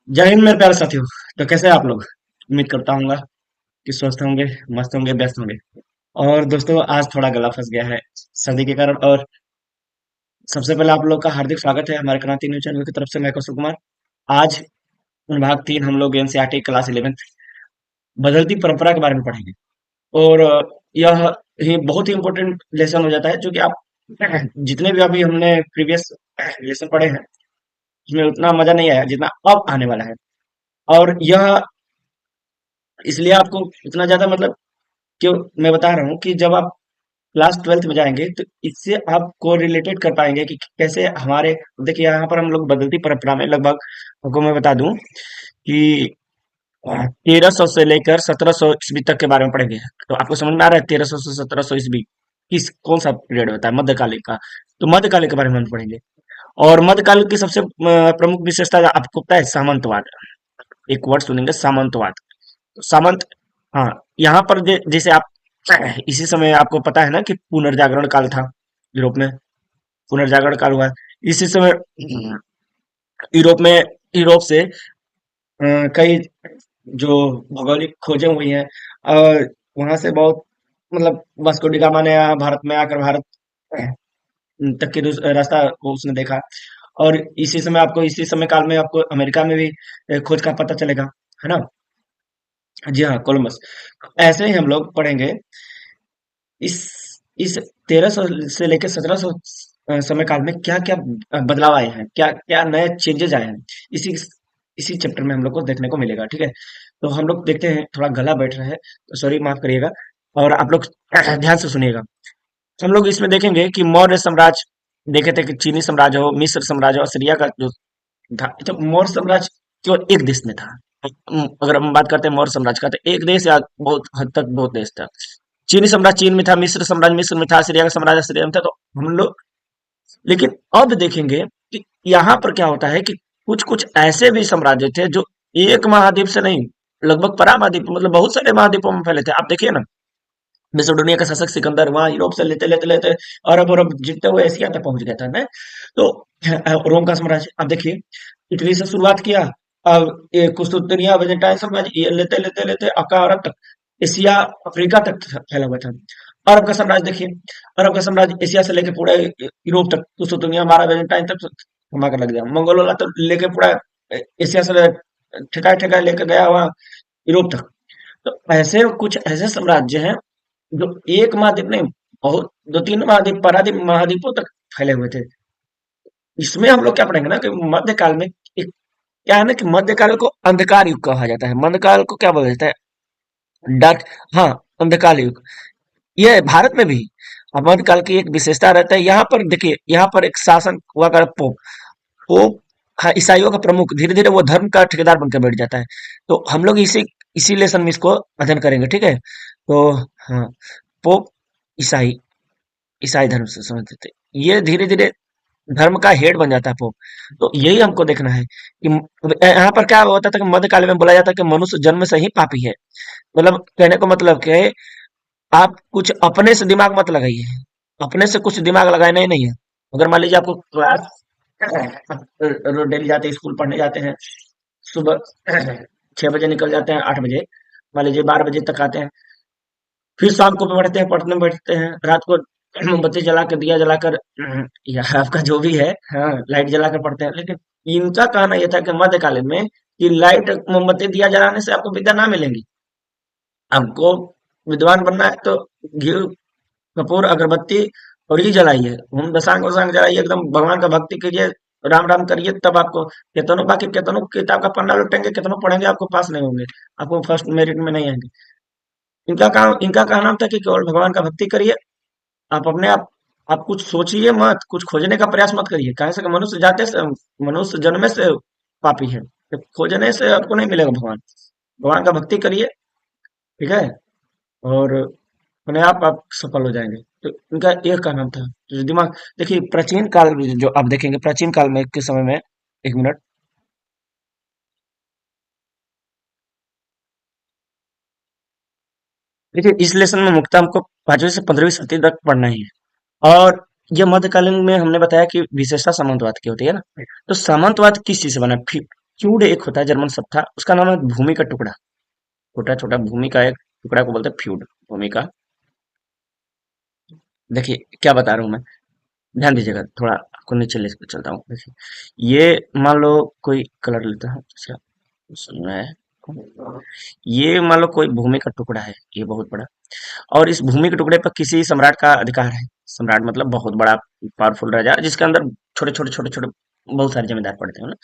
जय हिंद मेरे प्यारे साथियों। तो कैसे हैं आप लोग? उम्मीद करता हूँ कि स्वस्थ होंगे, मस्त होंगे, व्यस्त होंगे। और दोस्तों, आज थोड़ा गला फंस गया है सर्दी के कारण। और सबसे पहले आप लोग का हार्दिक स्वागत है हमारे क्रांति न्यूज चैनल की तरफ से। मैं कौशल कुमार। आज भाग 3 हम लोग एनसीईआरटी क्लास 11 बदलती परंपरा के बारे में पढ़ेंगे। और यह ही बहुत ही इंपॉर्टेंट लेसन हो जाता है, जो कि आप जितने भी अभी हमने प्रीवियस लेसन पढ़े हैं उसमें उतना मजा नहीं आया जितना अब आने वाला है। और यह इसलिए आपको इतना ज्यादा मतलब क्यों मैं बता रहा हूँ कि जब आप क्लास 12th में जाएंगे तो इससे आप को रिलेटेड कर पाएंगे कि कैसे हमारे। देखिए, यहाँ पर हम लोग बदलती परंपरा में लगभग, आपको मैं बता दूं कि 1300 से लेकर 1700 ईस्वी तक के बारे में पढ़ेंगे। तो आपको समझ में आ रहा है 1300 से 1700 ईस्वी कौन सा पीरियड होता है? मध्यकालीन का। तो मध्यकालीन के बारे में हम पढ़ेंगे। और मध्यकाल की सबसे प्रमुख विशेषता आपको पता है, सामंतवाद। एक वर्ड सुनेंगे, सामंतवाद। तो सामंत, हाँ, यहाँ पर जैसे आप इसी समय आपको पता है ना कि पुनर्जागरण काल था यूरोप में। पुनर्जागरण काल हुआ। इसी समय यूरोप में, यूरोप से कई जो भौगोलिक खोजें हुई हैं। और वहां से बहुत मतलब वास्को डी गामा ने यहाँ भारत में आकर भारत तक के रास्ता को उसने देखा। और इसी समय काल में आपको अमेरिका में भी खोज का पता चलेगा, है ना? जी हाँ, कोलंबस। ऐसे ही हम लोग पढ़ेंगे इस इस 1300 से लेकर 1700 समय काल में क्या क्या बदलाव आए हैं, क्या क्या नए चेंजेस आए हैं। इसी इसी चैप्टर में हम लोग को देखने को मिलेगा, ठीक है? तो हम लोग देखते हैं, थोड़ा गला बैठ रहा है तो सॉरी, माफ करिएगा। और आप लोग ध्यान से सुनिएगा। हम लोग इसमें देखेंगे कि मौर्य साम्राज्य देखे थे, कि चीनी साम्राज्य हो, मिस्र साम्राज्य और सीरिया का जो था। तो मौर्य साम्राज्य केवल एक देश में था। अगर हम बात करते हैं मौर्य साम्राज्य का, तो एक देश या बहुत हद तक बहुत देश था। चीनी साम्राज्य चीन में था, मिस्र साम्राज्य मिस्र में था, सीरिया का साम्राज्य सीरिया में था। तो हम लोग लेकिन अब देखेंगे कि यहाँ पर क्या होता है कि कुछ कुछ ऐसे भी साम्राज्य थे जो एक महाद्वीप से नहीं, लगभग परामहाद्वीप, मतलब बहुत सारे महाद्वीपों में फैले थे। आप देखिए ना, मैसेडोनिया का शासक सिकंदर वहां यूरोप से लेते लेते लेते अरब अरब जीतते हुए एशिया तक पहुंच गया था ना। तो रोम का साम्राज्य आप देखिए, इटली से शुरुआत किया। अब ये कुस्तुनतनिया, byzantine साम्राज्य, ये लेते लेते लेते आपका अरब तक, एशिया, अफ्रीका तक फैला हुआ था। अरब का साम्राज्य देखिए, अरब का साम्राज्य एशिया से लेके पूरे यूरोप तक, कुस्तुनतनिया हमारा byzantine तक धमाका कर लग गया। मंगोल वाला तो लेके पूरा एशिया से ठेका ठेका लेके गया वहां यूरोप तक। तो ऐसे कुछ ऐसे साम्राज्य हैं जो एक महाद्वीप नहीं, बहुत दो तीन महाद्वीप, पराद्वीप, महाद्वीपों तक फैले हुए थे। इसमें हम लोग क्या पढ़ेंगे ना कि मध्यकाल में एक, क्या है ना कि मध्यकाल को अंधकार युग कहा जाता है। मध्यकाल को क्या बोला जाता है? डार्क, हाँ, अंधकाल युग। ये भारत में भी अब मध्यकाल की एक विशेषता रहता है। यहाँ पर देखिए, यहाँ पर एक शासन हुआ कर पोप। पोप, हाँ, ईसाइयों का प्रमुख। धीरे धीरे वो धर्म का ठेकेदार बनकर बैठ जाता है। तो हम लोग इसी इसी लेसन में इसको अध्ययन करेंगे, ठीक है? तो हाँ, पोप ईसाई, ईसाई धर्म से संबंधित है। ये धीरे धीरे धर्म का हेड बन जाता है पोप। तो यही हमको देखना है कि यहाँ पर क्या होता था कि मध्यकाल में बोला जाता है कि मनुष्य जन्म से ही पापी है। मतलब कहने को मतलब क्या है, आप कुछ अपने से दिमाग मत लगाइए। अपने से कुछ दिमाग लगाना ही नहीं है। अगर मान लीजिए आपको क्लास, रोज डेली जाते हैं, स्कूल पढ़ने जाते हैं, सुबह 6 बजे निकल जाते हैं, 8 बजे, मान लीजिए 12 बजे तक आते हैं, फिर शाम को पढ़ते हैं, पढ़ने बैठते हैं, रात को मोमबत्ती जलाकर, दिया जलाकर, या आपका जो भी है, हाँ, लाइट जलाकर पढ़ते हैं। लेकिन इनका कहना यह था कि मध्यकालीन में कि लाइट, मोमबत्ती, दिया जलाने से आपको विद्या ना मिलेंगी। आपको विद्वान बनना है तो घी, कपूर, अगरबत्ती और ये जलाइए, हम दसांग वसांग जलाइए, एकदम भगवान का भक्ति कीजिए, राम राम करिए, तब आपको केतनों, बाकी केतनों किताब का पन्ना लुटेंगे, केतनों पढ़ेंगे, आपको पास नहीं होंगे, आपको फर्स्ट मेरिट में नहीं आएंगे। इनका कहना था कि केवल भगवान का भक्ति करिए। आप अपने आप कुछ सोचिए मत, कुछ खोजने का प्रयास मत करिए। कहे से कि मनुष्य जन्मे से पापी है, तो खोजने से आपको नहीं मिलेगा भगवान। भगवान का भक्ति करिए, ठीक है? और अपने आप सफल हो जाएंगे। तो इनका एक का नाम था जो दिमाग। देखिए, प्राचीन काल में जो आप देखेंगे, प्राचीन काल में के समय में, एक मिनट, देखिए इस लेसन में मुख्यतः हमको 5वीं से 15वीं शताब्दी तक पढ़ना ही है। और यह मध्यकालीन में हमने बताया कि विशेषता सामंतवाद की होती है ना। तो सामंतवाद किस चीज से बना? फ्यूड एक होता है जर्मन शब्द था, उसका नाम है भूमि का टुकड़ा। छोटा छोटा भूमि का एक टुकड़ा को बोलते हैं फ्यूड, भूमि का। देखिए क्या बता रहा हूँ मैं, ध्यान दीजिएगा थोड़ा, आपको नीचे ले चलता हूँ। देखिए ये मान लो कोई कलर लेता है, अच्छा सुनना है, ये मान लो कोई भूमि का टुकड़ा है, ये बहुत बड़ा, और इस भूमि के टुकड़े पर किसी सम्राट का अधिकार है। सम्राट मतलब बहुत बड़ा पावरफुल राजा, जिसके अंदर छोटे छोटे छोटे छोटे बहुत सारे जमींदार पड़ते हैं ना।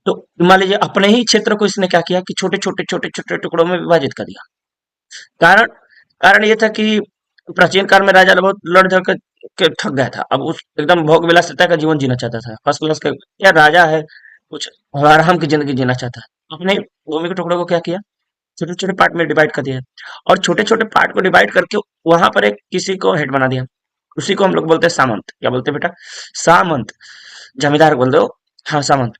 तो मान लीजिए अपने ही क्षेत्र को इसने क्या किया कि छोटे छोटे छोटे छोटे टुकड़ों में विभाजित कर दिया। कारण कारण ये था कि प्राचीन काल में राजा बहुत लड़ झगड़ के थक गया था, अब उस एकदम भोग विलासिता का जीवन जीना चाहता था, फर्स्ट क्लास का या राजा है, कुछ आराम की जिंदगी जीना चाहता है। अपने भूमि के टुकड़ों को क्या किया, छोटे छोटे पार्ट में डिवाइड कर दिया, और छोटे छोटे पार्ट को डिवाइड करके वहां पर एक किसी को हेड बना दिया। उसी को हम लोग बोलते हैं सामंत। क्या बोलते हैं बेटा, सामंत। जमींदार बोल दो, हाँ सामंत।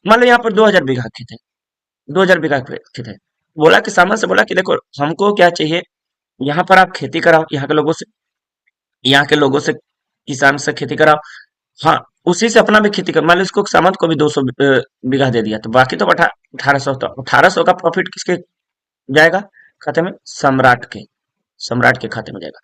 मान लो यहाँ पर 2000 बीघा के थे, 2000 बीघा के थे। बोला कि सामंत से बोला कि देखो हमको क्या चाहिए, यहाँ पर आप खेती कराओ, यहाँ के लोगों से, यहाँ के लोगों से, किसान से खेती कराओ। हाँ, उसी से अपना भी खेती कर, मान लो इसको सामंत को भी 200 बीघा दे दिया, तो बाकी तो 1800, तो 1800 का प्रॉफिट किसके जाएगा खाते में, सम्राट के, सम्राट के खाते में जाएगा।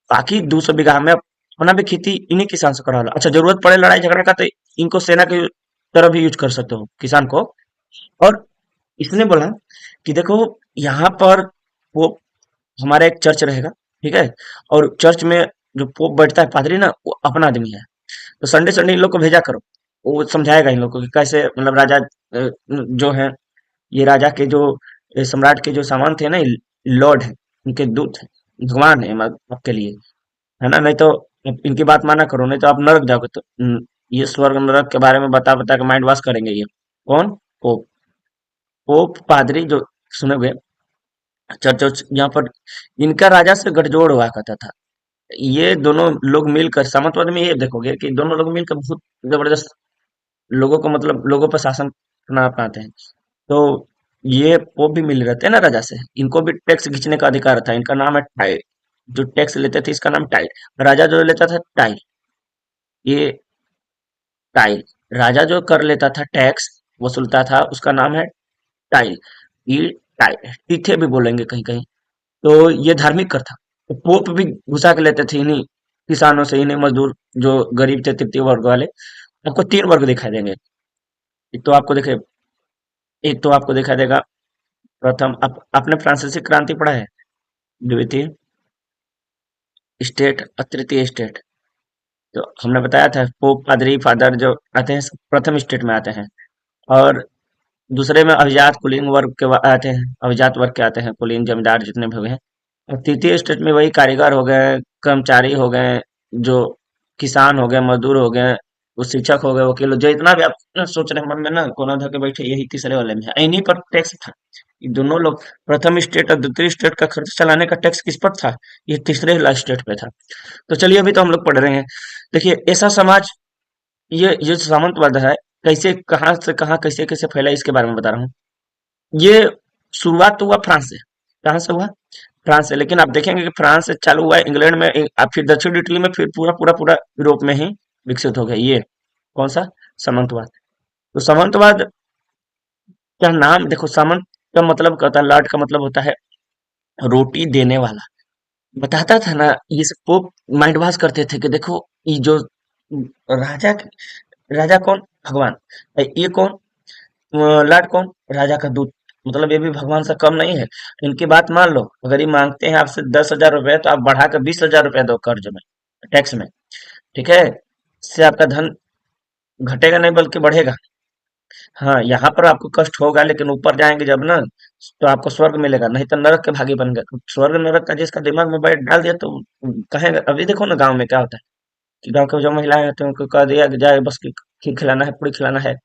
बाकी 200 बीघा में अपना भी खेती इन्हीं किसान से करा लो। अच्छा जरूरत पड़े लड़ाई झगड़ा का तो इनको सेना की तरह भी यूज कर सकते हो किसान को। और इसने बोला कि देखो यहाँ पर वो हमारा एक चर्च रहेगा, ठीक है, और चर्च में जो पोप बैठता है पादरी ना, वो अपना आदमी है। तो संडे संडे इन लोग को भेजा करो, वो समझाएगा इन लोग को कि कैसे मतलब राजा जो है, ये राजा के जो सम्राट के जो सामान थे ना, लॉर्ड है, उनके दूत है, भगवान है आपके लिए, है ना। नहीं तो इनकी बात माना करो, नहीं तो आप नरक जाओगे। तो ये स्वर्ग नरक के बारे में बता बता के माइंड वॉश करेंगे ये। कौन, पोप। पोप पादरी जो, सुनोगे, चर्च वर्च यहाँ पर इनका राजा से गठजोड़ हुआ करता था। ये दोनों लोग मिलकर सामंतवाद में ये देखोगे कि दोनों लोग मिलकर बहुत जबरदस्त लोगों को मतलब लोगों पर शासन करना अपनाते हैं। तो ये पोप भी मिल रहते हैं ना राजा से, इनको भी टैक्स खींचने का अधिकार था। इनका नाम है टाइल, जो टैक्स लेते थे इसका नाम टाइल। राजा जो लेता था टाइल, ये टाइल। राजा जो कर लेता था टैक्स वसूलता था, उसका नाम है टाइल। ये टाइल तीखे भी बोलेंगे कहीं कहीं। तो ये धार्मिक कर था। तो पोप भी घुसा के लेते थे इन्हीं किसानों से, इन्हीं मजदूर जो गरीब थे तृतीय वर्ग वाले। आपको 3 वर्ग दिखाई देंगे। एक तो आपको देखे, एक तो आपको दिखाई देगा, प्रथम आपने फ्रांसीसी क्रांति पढ़ा है, द्वितीय स्टेट और तृतीय स्टेट। तो हमने बताया था पोप पादरी फादर जो आते हैं प्रथम स्टेट में आते हैं, और दूसरे में अभिजात कुलीन वर्ग के आते हैं, अभिजात वर्ग के आते हैं, कुलीन जमींदार जितने भी हुए हैं। और तृतीय स्टेट में वही कारीगर हो गए, कर्मचारी हो गए, जो किसान हो गए, मजदूर हो गए, वो शिक्षक हो गए, वकील जो इतना भी आप ना सोच रहे हैं मन में ना कोना धर के बैठे, यही तीसरे वाले में है। इन्हीं पर टैक्स था। ये दोनों लोग, प्रथम स्टेट और द्वितीय स्टेट का खर्च चलाने का टैक्स किस पर था, ये तीसरे स्टेट पे था। तो चलिए अभी तो हम लोग पढ़ रहे हैं। देखिए ऐसा समाज, ये जो सामंतवाद है, कैसे कहाँ से कहाँ कैसे कैसे फैला इसके बारे में बता रहा हूँ। ये शुरुआत तो हुआ फ्रांस से। कहाँ से हुआ, फ्रांस से। लेकिन आप देखेंगे कि फ्रांस से चालू हुआ इंग्लैंड में, फिर दक्षिण इटली में, फिर पूरा पूरा पूरा यूरोप में ही विकसित हो गया ये। कौन सा, सामंतवाद। तो सामंतवाद का नाम देखो, सामंत का मतलब क्या होता है, लॉर्ड का मतलब होता है रोटी देने वाला। बताता था ना, ये सब पोप माइंड वॉश करते थे कि देखो ये जो राजा, राजा कौन, भगवान, ये कौन, लॉर्ड कौन, राजा का दूत, मतलब ये भी भगवान से कम नहीं है। इनकी बात मान लो, अगर ये मांगते हैं आपसे 10,000 रुपए, तो आप बढ़ा कर 20,000 रुपए दो कर्ज में, टैक्स में, ठीक है। इससे आपका धन घटेगा नहीं बल्कि बढ़ेगा। हाँ, यहाँ पर आपको कष्ट होगा, लेकिन ऊपर जाएंगे जब ना, तो आपको स्वर्ग मिलेगा, नहीं तो नरक के भागी बन गए। स्वर्ग नरक का जिसका दिमाग में बैठ डाल दिया, तो कहेगा। अभी देखो ना गांव में क्या होता है, कि गांव के जो महिलाएं होती हैं उनको कह दिया कि जाए बस खीर खिलाना है, पूरी खिलाना है,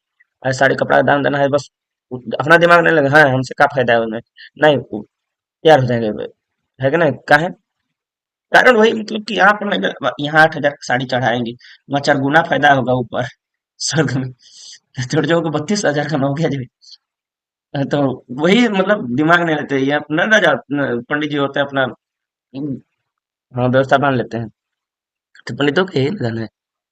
और साड़ी कपड़ा दान देना है, बस अपना दिमाग नहीं लगे, हाँ हमसे क्या फायदा है उनमें, नहीं वो तैयार हो जाएंगे, है कि नहीं, क्या है कारण, वही मतलब कि यहाँ पर नहीं, यहाँ 8,000 की साड़ी चढ़ाएंगे, वहाँ 4 गुना फायदा होगा ऊपर स्वर्ग में। छोड़ जाओगे 32,000 का, हो गया जी। तो वही मतलब दिमाग नहीं लेते ये अपना राजा, पंडित जी होते हैं अपना, हाँ व्यवस्था मान लेते हैं। तो पंडितों के यही रहना है।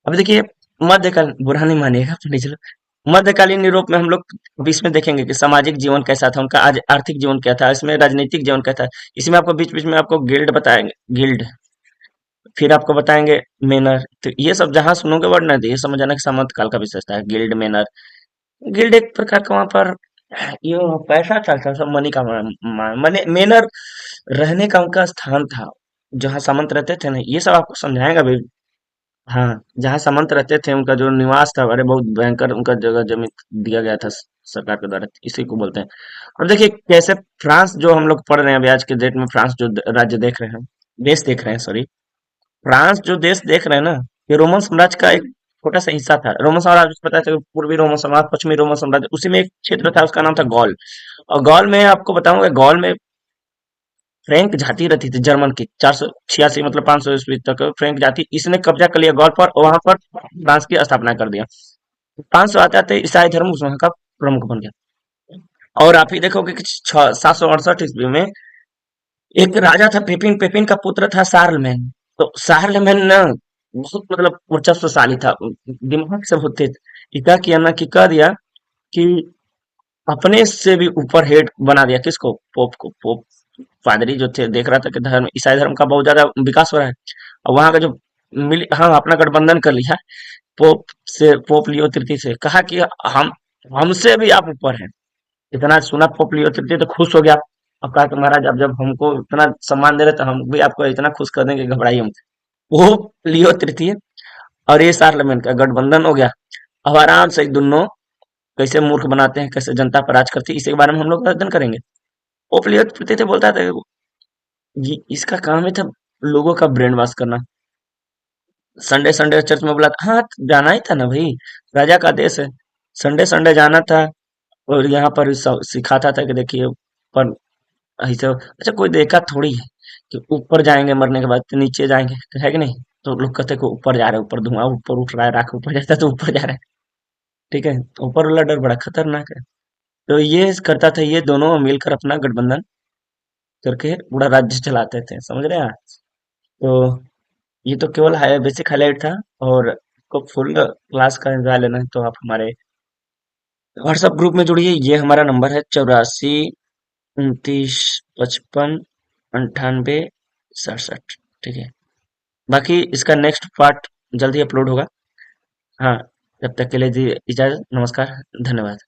अब देखिए, मध्यकाल बुरा नहीं मानिएगा पंडित जी लोग, मध्यकालीन यूरोप में हम लोग अब इसमें देखेंगे कि सामाजिक जीवन कैसा था उनका, आज आर्थिक जीवन क्या था, इसमें राजनीतिक जीवन क्या था। इसमें आपको बीच बीच में आपको गिल्ड बताएंगे, गिल्ड, फिर आपको बताएंगे मेनर। तो ये सब जहां सुनोगे वर्ड ना, तो ये समझ आना कि सामंत काल का विशेषता है गिल्ड मेनर। गिल्ड एक प्रकार का वहां पर ये पैसा चलता था, सब मनी का मनी मेनर रहने का उनका स्थान था, जहाँ सामंत रहते थे ना, ये सब आपको समझाएगा भी। हाँ, जहाँ सामंत रहते थे उनका जो निवास था, अरे बहुत भयंकर उनका जगह जमीन दिया गया था सरकार के द्वारा, इसी को बोलते हैं। और देखिए कैसे फ्रांस जो हम लोग पढ़ रहे हैं अभी आज के डेट में, फ्रांस जो राज्य देख रहे हैं, देश देख रहे हैं, सॉरी, फ्रांस जो देश देख रहे हैं ना, ये रोमन साम्राज्य का एक छोटा सा हिस्सा था। रोमन साम्राज्य पता है, पूर्वी रोमन साम्राज्य, पश्चिमी रोमन साम्राज्य, उसी में एक क्षेत्र था, उसका नाम था गॉल। और गॉल में आपको बताऊंगा, गॉल में फ्रैंक जाति रहती थी, जर्मन की, 486 मतलब 500 ईस्वी तक फ्रैंक जाति, इसने कब्जा कर लिया गॉल पर और वहां पर फ्रांस की स्थापना कर दिया। 500 आते आते ईसाई धर्म उस वहां का प्रमुख बन गया। और आप ही देखोगे कि 768 ईस्वी में एक राजा था पेपिन, पेपिन का पुत्र था शार्लमेन। तो शार्लमेन ना बहुत मतलब वर्चस्वशाली था, दिमाग से बहुत तेज। ये क्या किया ना, कि कह दिया कि अपने से भी ऊपर हेड बना दिया किसको, पोप को। पोप पादरी जो थे देख रहा था कि धर्म, ईसाई धर्म का बहुत ज्यादा विकास हो रहा है, और वहां का जो मिल, हाँ, अपना गठबंधन कर लिया पोप से, पोप लियो तृतीय से, कहा कि हम हमसे भी आप ऊपर हैं। इतना सुना पोप लियो तृतीय तो खुश हो गया। अब कहा कि महाराज, अब जब हमको इतना सम्मान दे रहे तो हम भी आपको इतना खुश कर देंगे, घबराइए मत। पोप लियो तृतीय और ये शार्लमेन का गठबंधन हो गया। अब आराम से दोनों कैसे मूर्ख बनाते हैं, कैसे जनता पर राज करती है, इसी के बारे में हम लोग अध्ययन करेंगे। पोप लियो तृतीय बोलता था, ये इसका काम है था लोगों का ब्रेन वॉश करना। संडे संडे चर्च में बुलाता, हाँ जाना ही था ना भाई, राजा का आदेश है, संडे संडे जाना था। और यहाँ पर सिखाता था कि देखिए, पर ऐसे अच्छा कोई देखा थोड़ी है कि ऊपर जाएंगे मरने के बाद तो नीचे जाएंगे, है कि नहीं। तो लोग कहते हैं कि ऊपर जा रहे हैं, ऊपर धुआं ऊपर उठ रहा है, राख ऊपर जाता है तो ऊपर जा रहा है। ठीक है, तो ऊपर वाला डर बड़ा खतरनाक है। तो ये करता था, ये दोनों मिलकर अपना गठबंधन करके पूरा राज्य चलाते थे, समझ रहे हैं आप? तो ये तो केवल बेसिक हाईलाइट था। और को फुल क्लास का एंजॉय लेना है तो आप हमारे व्हाट्सएप ग्रुप में जुड़िए। ये हमारा नंबर है 84 29 55 98 67। ठीक है, बाकी इसका नेक्स्ट पार्ट जल्दी अपलोड होगा। हाँ, जब तक के लिए दी इजाजत, नमस्कार, धन्यवाद।